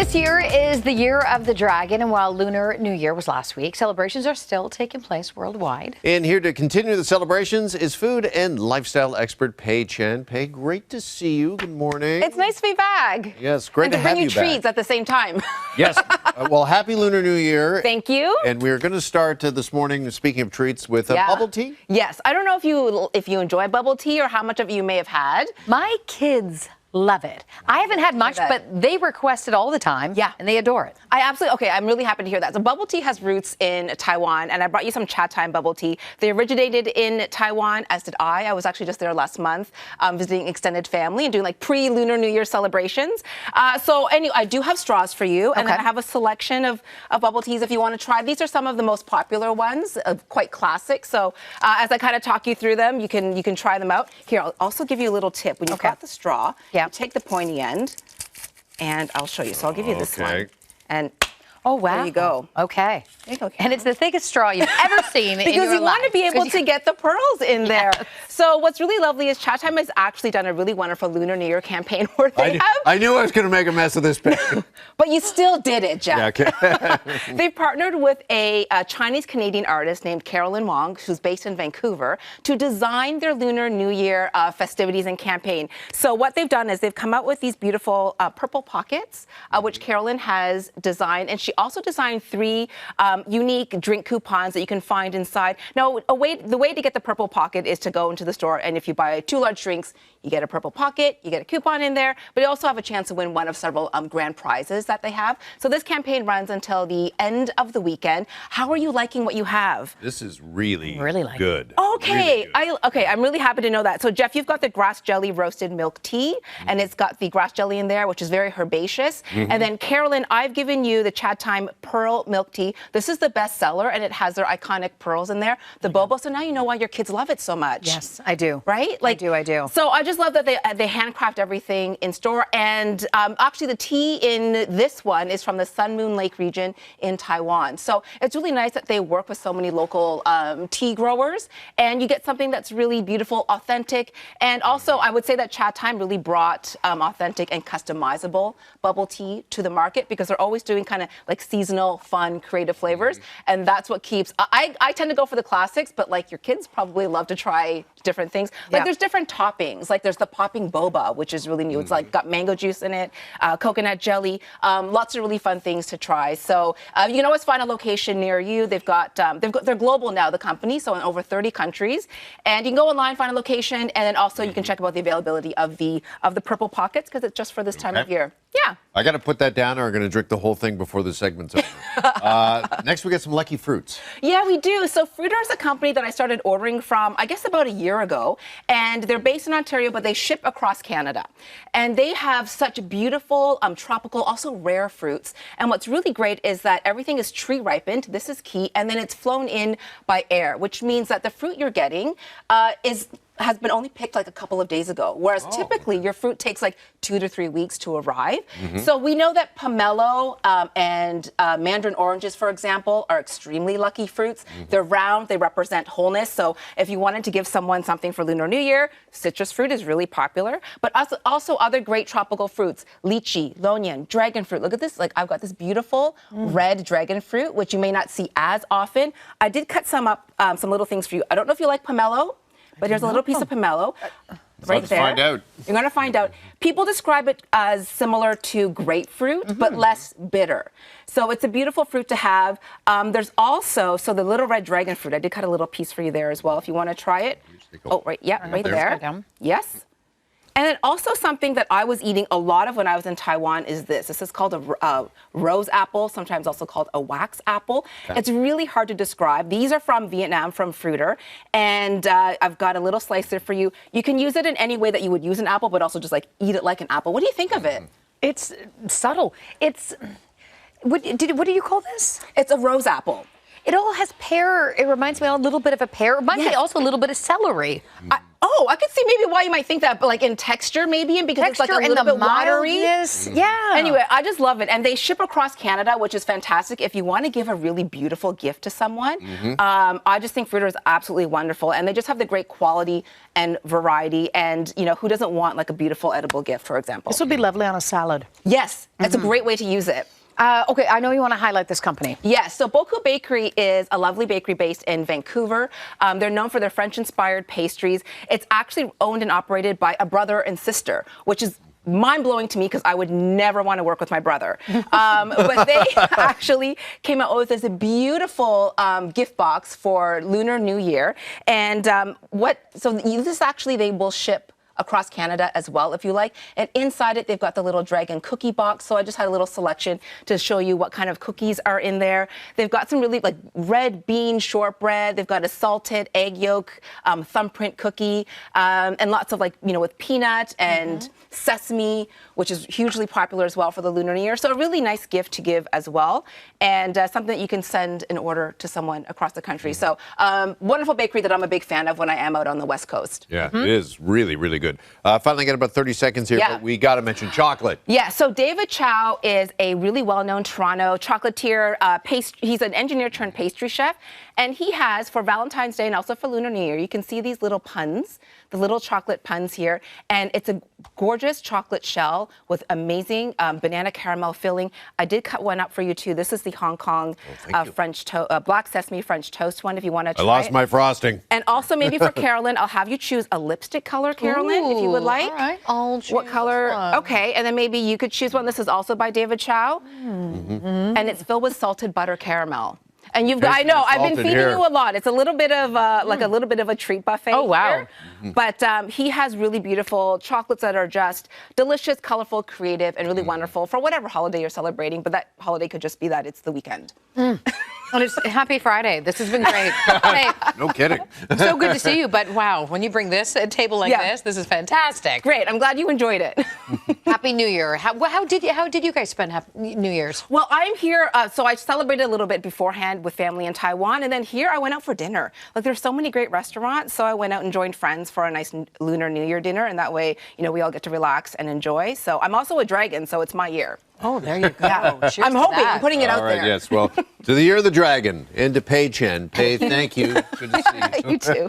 This year is the year of the dragon, and while Lunar New Year was last week, celebrations are still taking place worldwide. And here to continue the celebrations is food and lifestyle expert Pay Chen. Pay, great to see you. Good morning. It's nice to be back. Yes, great to have you back. And to bring you treats at the same time. Yes. Well, happy Lunar New Year. Thank you. And we're going to start this morning, speaking of treats, with bubble tea. Yes. I don't know if you enjoy bubble tea or how much of it you may have had. My kids love it. I haven't had much, but they request it all the time. Yeah. And they adore it. Okay, I'm really happy to hear that. So bubble tea has roots in Taiwan, and I brought you some Chat Time bubble tea. They originated in Taiwan, as did I. I was actually just there last month visiting extended family and doing like pre-Lunar New Year celebrations. So anyway, I do have straws for you, and then I have a selection of bubble teas if you want to try. These are some of the most popular ones, quite classic. So as I kind of talk you through them, you can try them out. Here, I'll also give you a little tip. When you've got the straw, you take the pointy end, and I'll show you. So I'll give you this one. And oh, wow. There you go. Okay. There you go, and it's the thickest straw you've ever seen in your life. Because you want to be able to get the pearls in there. So what's really lovely is Chat Time has actually done a really wonderful Lunar New Year campaign where they I knew I was going to make a mess of this pig. But you still did it, Jeff. Yeah, okay. They've partnered with a Chinese-Canadian artist named Carolyn Wong, who's based in Vancouver, to design their Lunar New Year festivities and campaign. So what they've done is they've come out with these beautiful purple pockets, which Carolyn has designed, and she also designed 3 unique drink coupons that you can find inside. Now, the way to get the purple pocket is to go into the store, and if you buy 2 large drinks, you get a purple pocket, you get a coupon in there, but you also have a chance to win one of several grand prizes that they have. So this campaign runs until the end of the weekend. How are you liking what you have? This is really good. Okay, really good. I'm really happy to know that. So Jeff, you've got the grass jelly roasted milk tea, and it's got the grass jelly in there, which is very herbaceous. And then Carolyn, I've given you the Chat Time pearl milk tea. This is the best seller, and it has their iconic pearls in there, the boba. So now you know why your kids love it so much. Yes, I do. Right? I do. So I just love that they handcraft everything in store. And actually, the tea in this one is from the Sun Moon Lake region in Taiwan. So it's really nice that they work with so many local tea growers, and you get something that's really beautiful, authentic. And also, I would say that Chat Time really brought authentic and customizable bubble tea to the market, because they're always doing kind of like seasonal, fun, creative flavors. And that's what keeps, I tend to go for the classics, but like your kids probably love to try different things. Like there's different toppings. Like there's the popping boba, which is really new. It's like got mango juice in it, coconut jelly, lots of really fun things to try. So you can always find a location near you. They're global now, the company, so in over 30 countries. And you can go online, find a location, and then also you can check about the availability of the purple pockets, because it's just for this time of year. Yeah. I got to put that down, or I'm going to drink the whole thing before the segment's over. Next, we get some Lucky Fruits. Yeah, we do. So Fruiter is a company that I started ordering from, I guess, about a year ago. And they're based in Ontario, but they ship across Canada. And they have such beautiful, tropical, also rare fruits. And what's really great is that everything is tree ripened. This is key. And then it's flown in by air, which means that the fruit you're getting has been only picked like a couple of days ago, whereas typically your fruit takes like 2 to 3 weeks to arrive. So we know that pomelo and mandarin oranges, for example, are extremely lucky fruits. They're round, they represent wholeness. So if you wanted to give someone something for Lunar New Year, citrus fruit is really popular, but also other great tropical fruits, lychee, longan, dragon fruit. Look at this, like I've got this beautiful red dragon fruit, which you may not see as often. I did cut some up, some little things for you. I don't know if you like pomelo, but here's a little piece of pomelo right there. Let's find out. You're going to find out. People describe it as similar to grapefruit, but less bitter. So it's a beautiful fruit to have. There's also, so the little red dragon fruit, I did cut a little piece for you there as well if you want to try it. Oh, right, yeah, right there. Yes. And then also something that I was eating a lot of when I was in Taiwan is this. This is called a rose apple, sometimes also called a wax apple. It's really hard to describe. These are from Vietnam, from Fruiter. And I've got a little slice there for you. You can use it in any way that you would use an apple, but also just like eat it like an apple. What do you think of it? It's subtle. It's, what do you call this? It's a rose apple. It all has pear. It reminds me a little bit of a pear. It reminds me also a little bit of celery. Oh, I could see maybe why you might think that, but like in texture maybe, and because it's like a little bit watery. Yeah. Anyway, I just love it. And they ship across Canada, which is fantastic. If you want to give a really beautiful gift to someone, I just think Fruiter is absolutely wonderful. And they just have the great quality and variety. And, you know, who doesn't want like a beautiful edible gift, for example? This would be lovely on a salad. Yes, it's a great way to use it. Okay, I know you want to highlight this company. Yes, so Boku Bakery is a lovely bakery based in Vancouver. They're known for their French-inspired pastries. It's actually owned and operated by a brother and sister, which is mind-blowing to me because I would never want to work with my brother. But they actually came out with this beautiful gift box for Lunar New Year. And this actually they will ship across Canada as well, if you like. And inside it, they've got the little dragon cookie box. So I just had a little selection to show you what kind of cookies are in there. They've got some really like red bean shortbread. They've got a salted egg yolk thumbprint cookie, and lots of like, you know, with peanut and sesame, which is hugely popular as well for the Lunar New Year. So a really nice gift to give as well. And something that you can send an order to someone across the country. So wonderful bakery that I'm a big fan of when I am out on the West Coast. Yeah, it is really, really good. Finally, got about 30 seconds here, but we got to mention chocolate. Yeah, so David Chow is a really well-known Toronto chocolatier. He's an engineer turned pastry chef. And he has, for Valentine's Day and also for Lunar New Year, you can see these little puns, the little chocolate puns here. And it's a gorgeous chocolate shell with amazing banana caramel filling. I did cut one up for you, too. This is the Hong Kong black sesame French toast one, if you want to try it. I lost my frosting. And also maybe for Carolyn, I'll have you choose a lipstick color, Carolyn, if you would like. All right, I'll choose what color? one. Okay, and then maybe you could choose one. This is also by David Chow. And it's filled with salted butter caramel. And you've got, I know, I've been feeding you a lot. It's a little bit of like a little bit of a treat buffet. Oh, wow. Here. But he has really beautiful chocolates that are just delicious, colorful, creative, and really wonderful for whatever holiday you're celebrating. But that holiday could just be that it's the weekend. And it's Happy Friday. This has been great. Hey, No kidding. so good to see you. But wow, when you bring this a table like this is fantastic. Great. I'm glad you enjoyed it. Happy New Year. How did you guys spend New Year's? Well, I'm here, so I celebrated a little bit beforehand with family in Taiwan, and then here I went out for dinner. Like, there's so many great restaurants, so I went out and joined friends for a nice Lunar New Year dinner, and that way, you know, we all get to relax and enjoy. So I'm also a dragon, so it's my year. Oh, there you go. Cheers I'm to hoping. that. I'm putting it out All right, there. yes. Well, to the year of the dragon and to Pay Chen. Pay, thank you. Good to see you. You too.